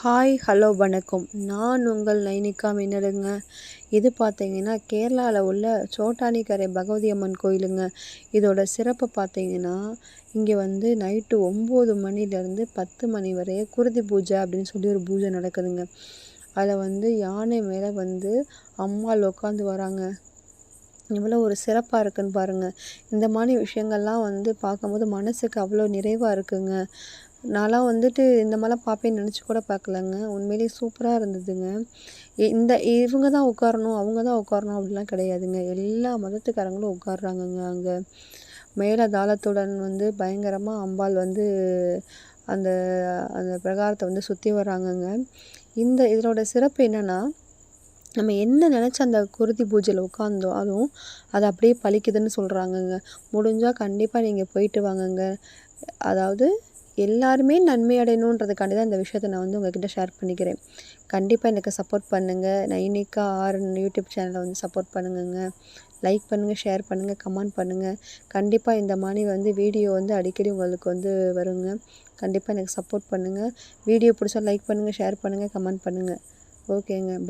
Hi hello வணக்கம். நான் உங்கள் நைனிகா மின்னலுங்க. இது பார்த்தீங்கன்னா கேரளாவில் உள்ள சோட்டானிக்கரை பகவதி அம்மன் கோயிலுங்க. இதோட சிறப்பு பார்த்தீங்கன்னா இங்கே வந்து நைட்டு 9 மணிலேருந்து 10 மணி வரைய குருதி பூஜை அப்படின்னு சொல்லி ஒரு பூஜை நடக்குதுங்க. அதில் வந்து யானை மேலே வந்து அம்மாள் உட்காந்து வராங்க. இவ்வளோ ஒரு சிறப்பாக இருக்குன்னு பாருங்கள். இந்த மாதிரி விஷயங்கள்லாம் வந்து பார்க்கும்போது மனசுக்கு அவ்வளோ நிறைவாக இருக்குங்க. நான்லாம் வந்துட்டு இந்த மாதிரிலாம் பார்ப்பேன்னு நினச்சி கூட பார்க்கலங்க. உண்மையிலேயே சூப்பராக இருந்ததுங்க. இவங்க தான் உட்காரணும், அவங்க தான் உட்காரணும் அப்படிலாம் கிடையாதுங்க. எல்லா மதத்துக்காரங்களும் உட்கார்றாங்கங்க அங்கே. மேளதாளத்துடன் வந்து பயங்கரமாக அம்பாள் வந்து அந்த அந்த பிரகாரத்தை வந்து சுற்றி வராங்கங்க. இதனோட சிறப்பு என்னென்னா, நம்ம என்ன நினச்சி அந்த குருதி பூஜையில் உட்காந்தாலும் அது அப்படியே பலிக்குதுன்னு சொல்கிறாங்கங்க. முடிஞ்சால் கண்டிப்பாக நீங்கள் போயிட்டு வாங்கங்க. அதாவது எல்லாருமே நன்மை அடையணுன்றதுக்காண்டி தான் இந்த விஷயத்தை நான் வந்து உங்கள்கிட்ட ஷேர் பண்ணிக்கிறேன். கண்டிப்பாக எனக்கு சப்போர்ட் பண்ணுங்கள். நைனிகா யூடியூப் சேனலை வந்து சப்போர்ட் பண்ணுங்கங்க. லைக் பண்ணுங்கள், ஷேர் பண்ணுங்கள், கமெண்ட் பண்ணுங்கள். கண்டிப்பாக இந்த மாதிரி வந்து வீடியோ வந்து அடிக்கடி உங்களுக்கு வந்து வருங்க. கண்டிப்பாக எனக்கு சப்போர்ட் பண்ணுங்கள். வீடியோ பிடிச்சா லைக் பண்ணுங்கள், ஷேர் பண்ணுங்கள், கமெண்ட் பண்ணுங்கள். ஓகேங்க.